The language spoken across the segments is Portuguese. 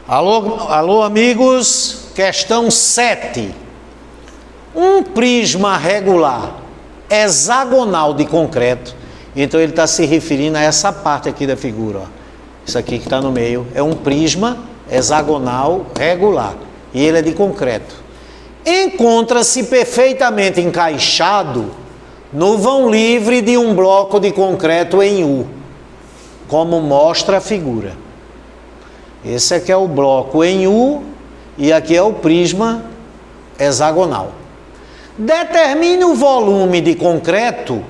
Alô, amigos, questão 7. Um prisma regular hexagonal de concreto, então ele está se referindo a essa parte aqui da figura, ó. Isso aqui que está no meio é um prisma hexagonal regular e ele é de concreto. Encontra-se perfeitamente encaixado no vão livre de um bloco de concreto em U, como mostra a figura. Esse aqui é o bloco em U e aqui é o prisma hexagonal. Determine o volume de concreto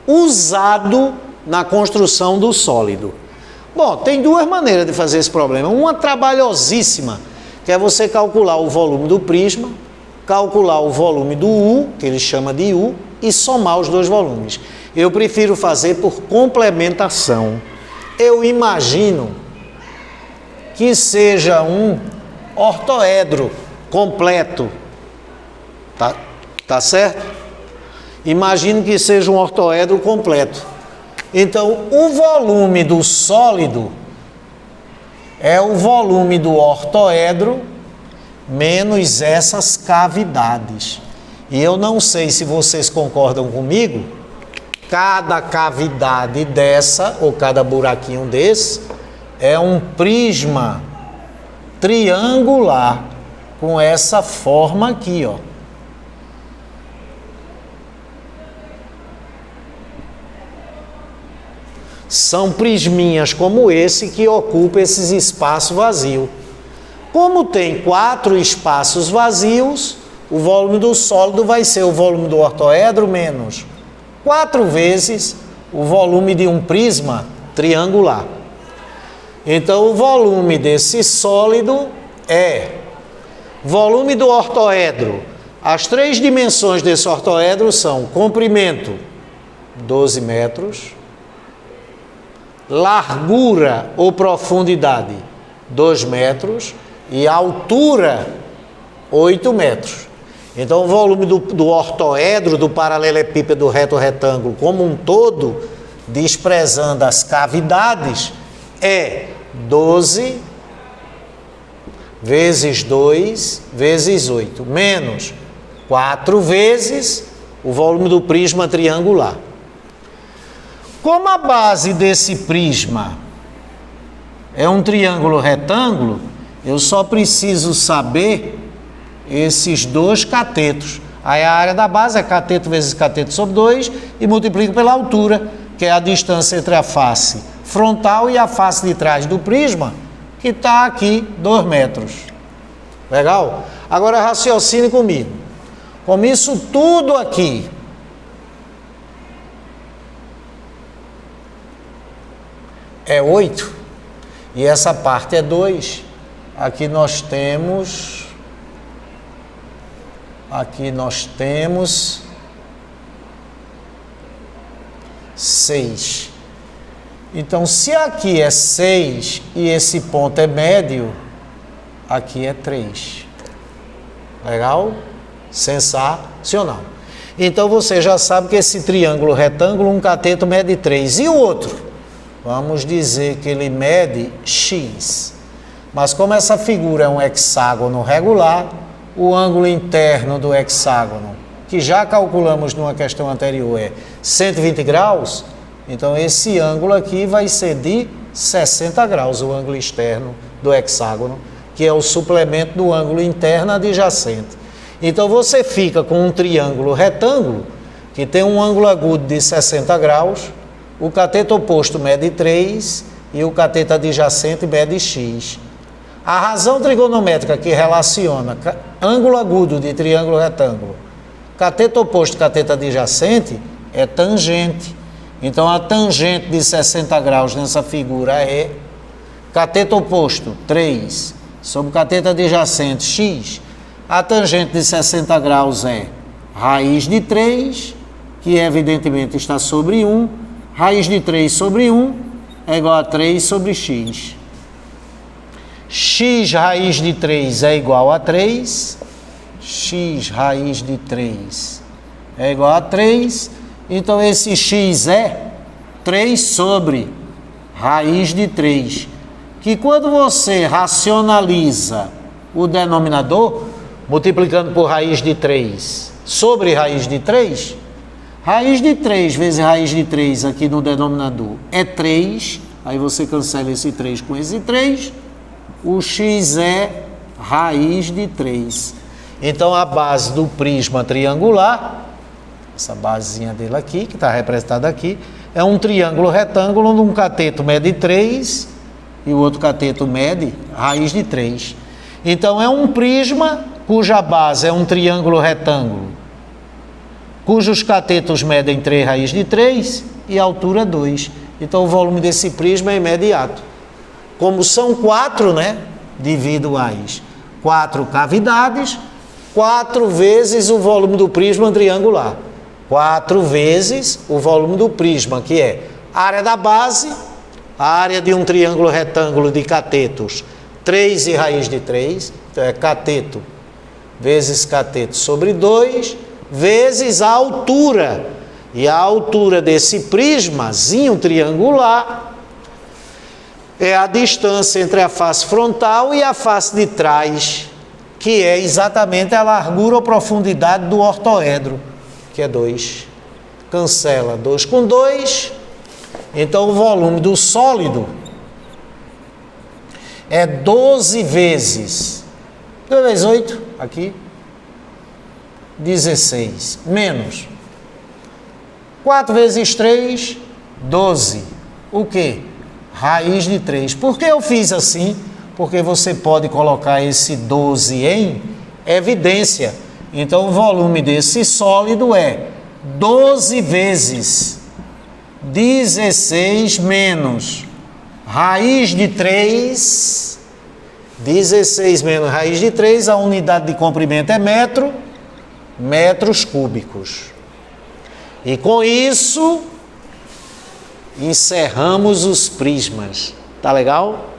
usado na construção do sólido. Bom, tem duas maneiras de fazer esse problema. Uma trabalhosíssima, que é você calcular o volume do prisma, calcular o volume do U, que ele chama de U, e somar os dois volumes. Eu prefiro fazer por complementação. Eu imagino que seja um ortoedro completo. Tá certo? Imagino que seja um ortoedro completo. Então, o volume do sólido é o volume do ortoedro menos essas cavidades. E eu não sei se vocês concordam comigo, cada cavidade dessa, ou cada buraquinho desse, é um prisma triangular com essa forma aqui, ó. São prisminhas como esse que ocupam esses espaços vazios. Como tem 4 espaços vazios, o volume do sólido vai ser o volume do ortoedro menos 4 vezes o volume de um prisma triangular. Então, o volume desse sólido é volume do ortoedro. As 3 dimensões desse ortoedro são comprimento, 12 metros, largura ou profundidade, 2 metros, e altura, 8 metros. Então, o volume do ortoedro, do paralelepípedo reto retângulo como um todo, desprezando as cavidades, é 12 vezes 2 vezes 8, menos 4 vezes o volume do prisma triangular. Como a base desse prisma é um triângulo retângulo, eu só preciso saber esses 2 catetos. Aí a área da base é cateto vezes cateto sobre 2 e multiplico pela altura, que é a distância entre a face frontal e a face de trás do prisma, que está aqui 2 metros. Legal? Agora raciocine comigo. Como isso tudo aqui é 8 e essa parte é 2, aqui nós temos 6. Então, se aqui é 6 e esse ponto é médio, aqui é 3. Legal? Sensacional. Então, você já sabe que esse triângulo retângulo, um cateto mede 3. E o outro? Vamos dizer que ele mede x. Mas como essa figura é um hexágono regular, o ângulo interno do hexágono, que já calculamos numa questão anterior, é 120 graus, então esse ângulo aqui vai ser de 60 graus, o ângulo externo do hexágono, que é o suplemento do ângulo interno adjacente. Então você fica com um triângulo retângulo, que tem um ângulo agudo de 60 graus, o cateto oposto mede 3 e o cateto adjacente mede x. A razão trigonométrica que relaciona ângulo agudo de triângulo retângulo, cateto oposto, cateto adjacente, é tangente. Então, a tangente de 60 graus nessa figura é cateto oposto, 3, sobre cateto adjacente, x. A tangente de 60 graus é raiz de 3, que evidentemente está sobre 1. Raiz de 3 sobre 1 é igual a 3 sobre x. X raiz de 3 é igual a 3. X raiz de 3 é igual a 3. Então, esse x é 3 sobre raiz de 3, que quando você racionaliza o denominador, multiplicando por raiz de 3 sobre raiz de 3, raiz de 3 vezes raiz de 3 aqui no denominador é 3, aí você cancela esse 3 com esse 3, o x é raiz de 3. Então a base do prisma triangular, essa basezinha dele aqui, que está representada aqui, é um triângulo retângulo onde um cateto mede 3 e o outro cateto mede raiz de 3. Então é um prisma cuja base é um triângulo retângulo, cujos catetos medem 3 raiz de 3 e a altura 2. Então o volume desse prisma é imediato. Como são 4, né? Divido as 4 cavidades, 4 vezes o volume do prisma triangular. 4 vezes o volume do prisma, que é a área da base, a área de um triângulo retângulo de catetos, 3 e raiz de 3, então é cateto vezes cateto sobre 2, vezes a altura. E a altura desse prismazinho triangular é a distância entre a face frontal e a face de trás, que é exatamente a largura ou profundidade do ortoedro, que é 2. Cancela 2 com 2. Então o volume do sólido é 12 vezes 2 vezes 8, aqui, 16, menos 4 vezes 3, 12. O quê? Raiz de 3. Por que eu fiz assim? Porque você pode colocar esse 12 em evidência. Então o volume desse sólido é 12 vezes 16 menos raiz de 3, 16 menos raiz de 3, a unidade de comprimento é metro, metros cúbicos. E com isso, encerramos os prismas. Tá legal?